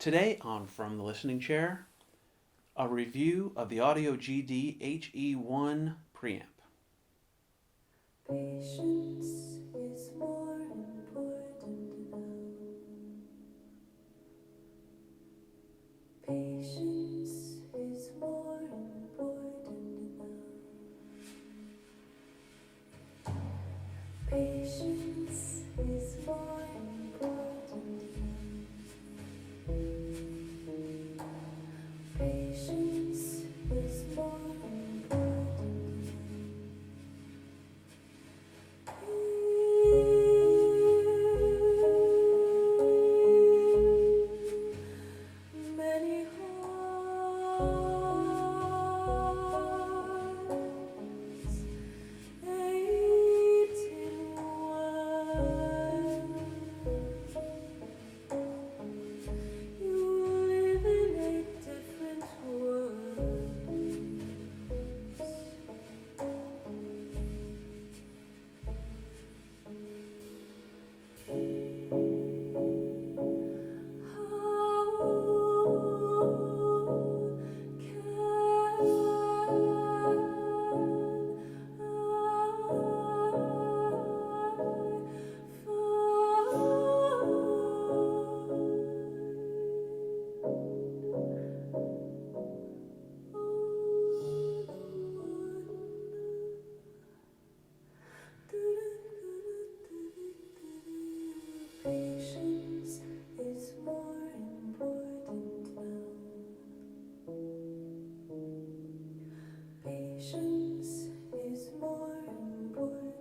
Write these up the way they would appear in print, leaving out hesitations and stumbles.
Today on From the Listening Chair, a review of the Audio GD HE1 Preamp. Patience is more important now. Patience is more important now. Patience is more important now. Patience is more important now. Many hearts hate in one. You live in a different world. Patience is more important now. Patience is more important.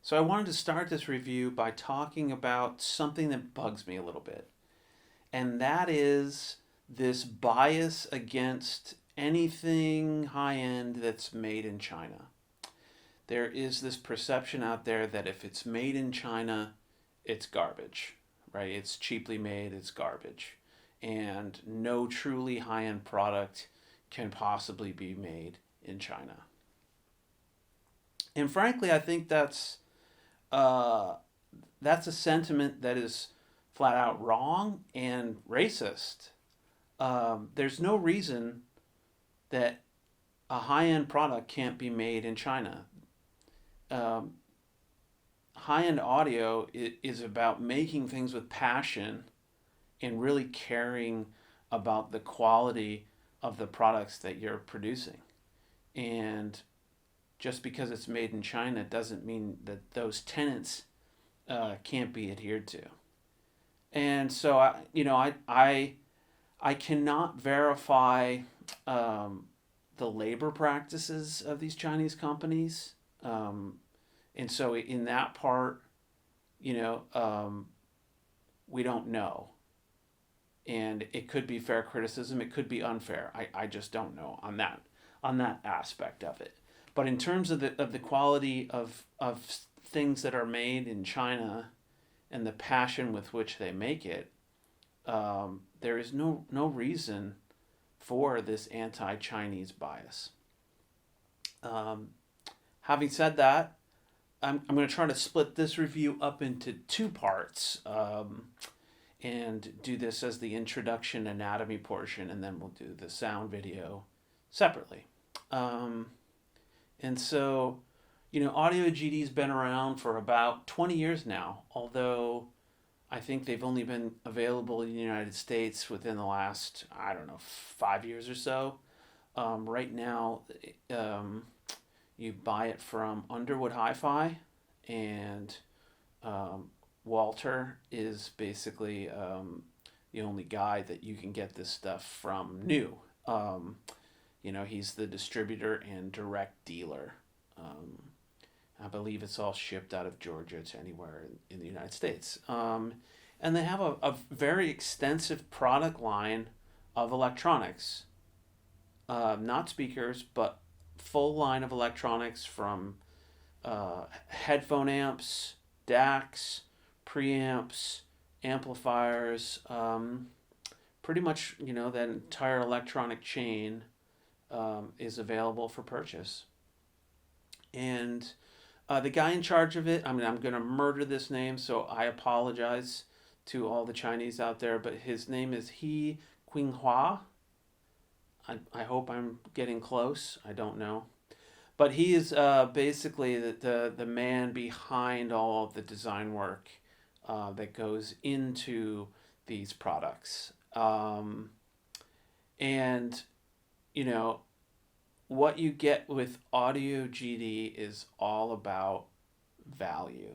So I wanted to start this review by talking about something that bugs me a little bit. And that is this bias against anything high-end that's made in China. There is this perception out there that if it's made in China, it's garbage, right? It's cheaply made, it's garbage. And no truly high-end product can possibly be made in China. And frankly, I think uh, that's a sentiment that is flat out wrong and racist. There's no reason that a high-end product can't be made in China. Um, High-end audio is about making things with passion and really caring about the quality of the products that you're producing. And just because it's made in China doesn't mean that those tenets can't be adhered to. And so I cannot verify um, the labor practices of these Chinese companies, and so in that part, you know, we don't know, and it could be fair criticism, it could be unfair. I just don't know on that aspect of it. But in terms of the quality of things that are made in China and the passion with which they make it, there is no reason for this anti-Chinese bias. Um, Having said that, I'm going to try to split this review up into two parts, and do this as the introduction anatomy portion, and then we'll do the sound video separately. Um, and so, Audio GD's been around for about 20 years now, although I think they've only been available in the United States within the last, I don't know, 5 years or so. Right now, um, you buy it from Underwood Hi-Fi, and um, Walter is basically the only guy that you can get this stuff from new. You know, he's the distributor and direct dealer. Um, I believe it's all shipped out of Georgia to anywhere in the United States. And they have a very extensive product line of electronics, not speakers, but full line of electronics from headphone amps, DACs, preamps, amplifiers, pretty much, you know, that entire electronic chain is available for purchase. And the guy in charge of it, I mean, I'm going to murder this name, so I apologize to all the Chinese out there, but his name is He Qinghua. I hope I'm getting close. I don't know. But he is basically the man behind all of the design work that goes into these products. And, you know, what you get with Audio GD is all about value,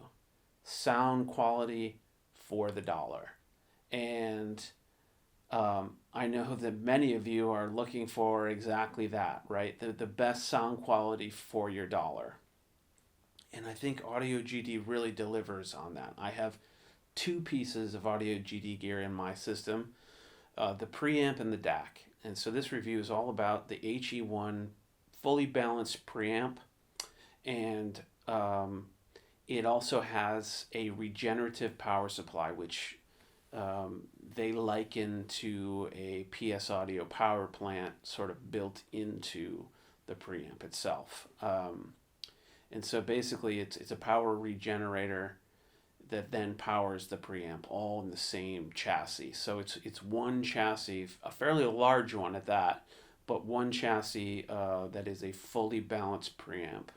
sound quality for the dollar. And I know that many of you are looking for exactly that, right? The best sound quality for your dollar. And I think Audio GD really delivers on that. I have two pieces of Audio GD gear in my system, the preamp and the DAC. And so this review is all about the HE1 fully balanced preamp. And it also has a regenerative power supply, which they liken to a PS Audio power plant sort of built into the preamp itself. And so basically it's a power regenerator that then powers the preamp all in the same chassis. So it's one chassis, a fairly large one at that, but one chassis that is a fully balanced preamp.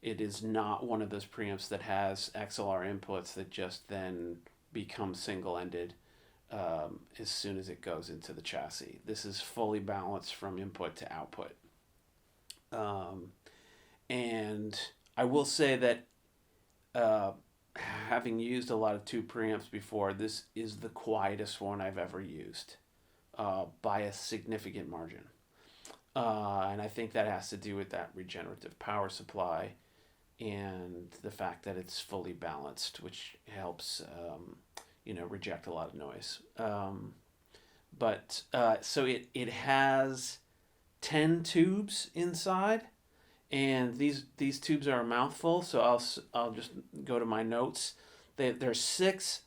It is not one of those preamps that has XLR inputs that just then become single-ended as soon as it goes into the chassis. This is fully balanced from input to output. And I will say that having used a lot of tube preamps before, this is the quietest one I've ever used by a significant margin. And I think that has to do with that regenerative power supply and the fact that it's fully balanced, which helps reject a lot of noise. So it has 10 tubes inside, and these tubes are a mouthful, so I'll just go to my notes. There's 6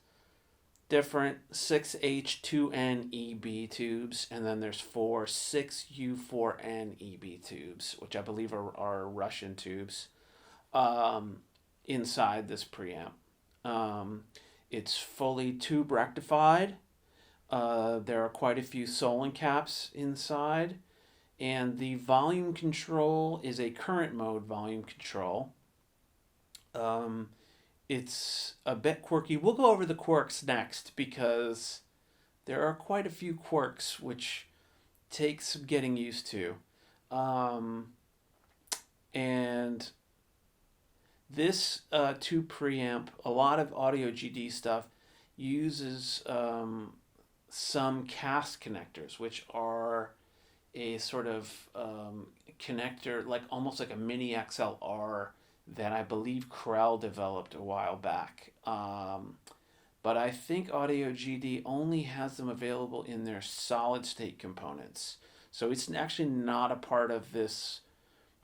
different 6H2N-EB tubes, and then there's 4 6U4N-EB tubes, which I believe are Russian tubes, inside this preamp. It's fully tube rectified. There are quite a few Solon caps inside, and the volume control is a current mode volume control. It's a bit quirky. We'll go over the quirks next because there are quite a few quirks which take some getting used to. And this tube preamp, a lot of Audio GD stuff, uses some cast connectors, which are a sort of connector, like almost like a mini XLR that I believe Krell developed a while back. But I think Audio GD only has them available in their solid state components. So it's actually not a part of this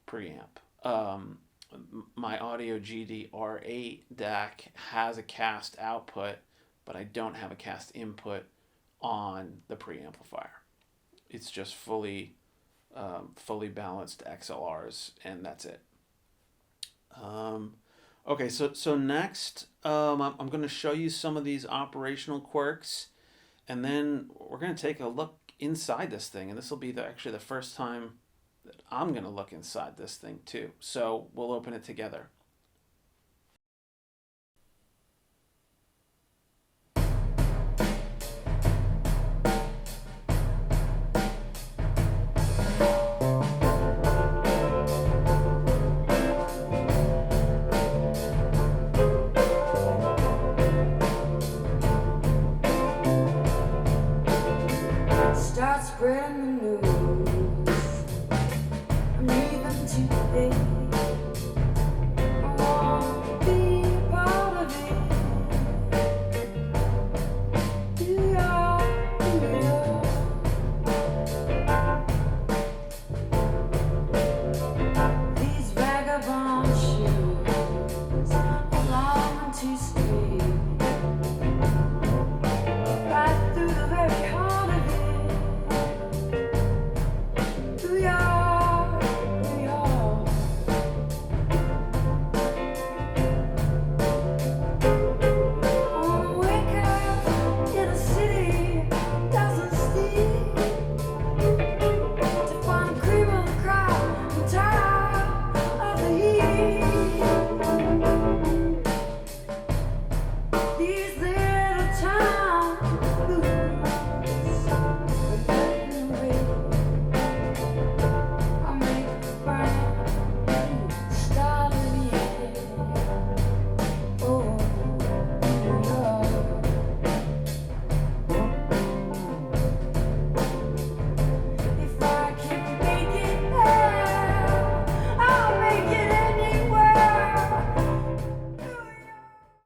preamp. My Audio GD R8 DAC has a cast output, but I don't have a cast input on the preamplifier. It's just fully balanced XLRs, and that's it. Okay, so next I'm going to show you some of these operational quirks, and then we're going to take a look inside this thing, and this will be actually the first time that I'm going to look inside this thing too. So we'll open it together. Start spreading the news.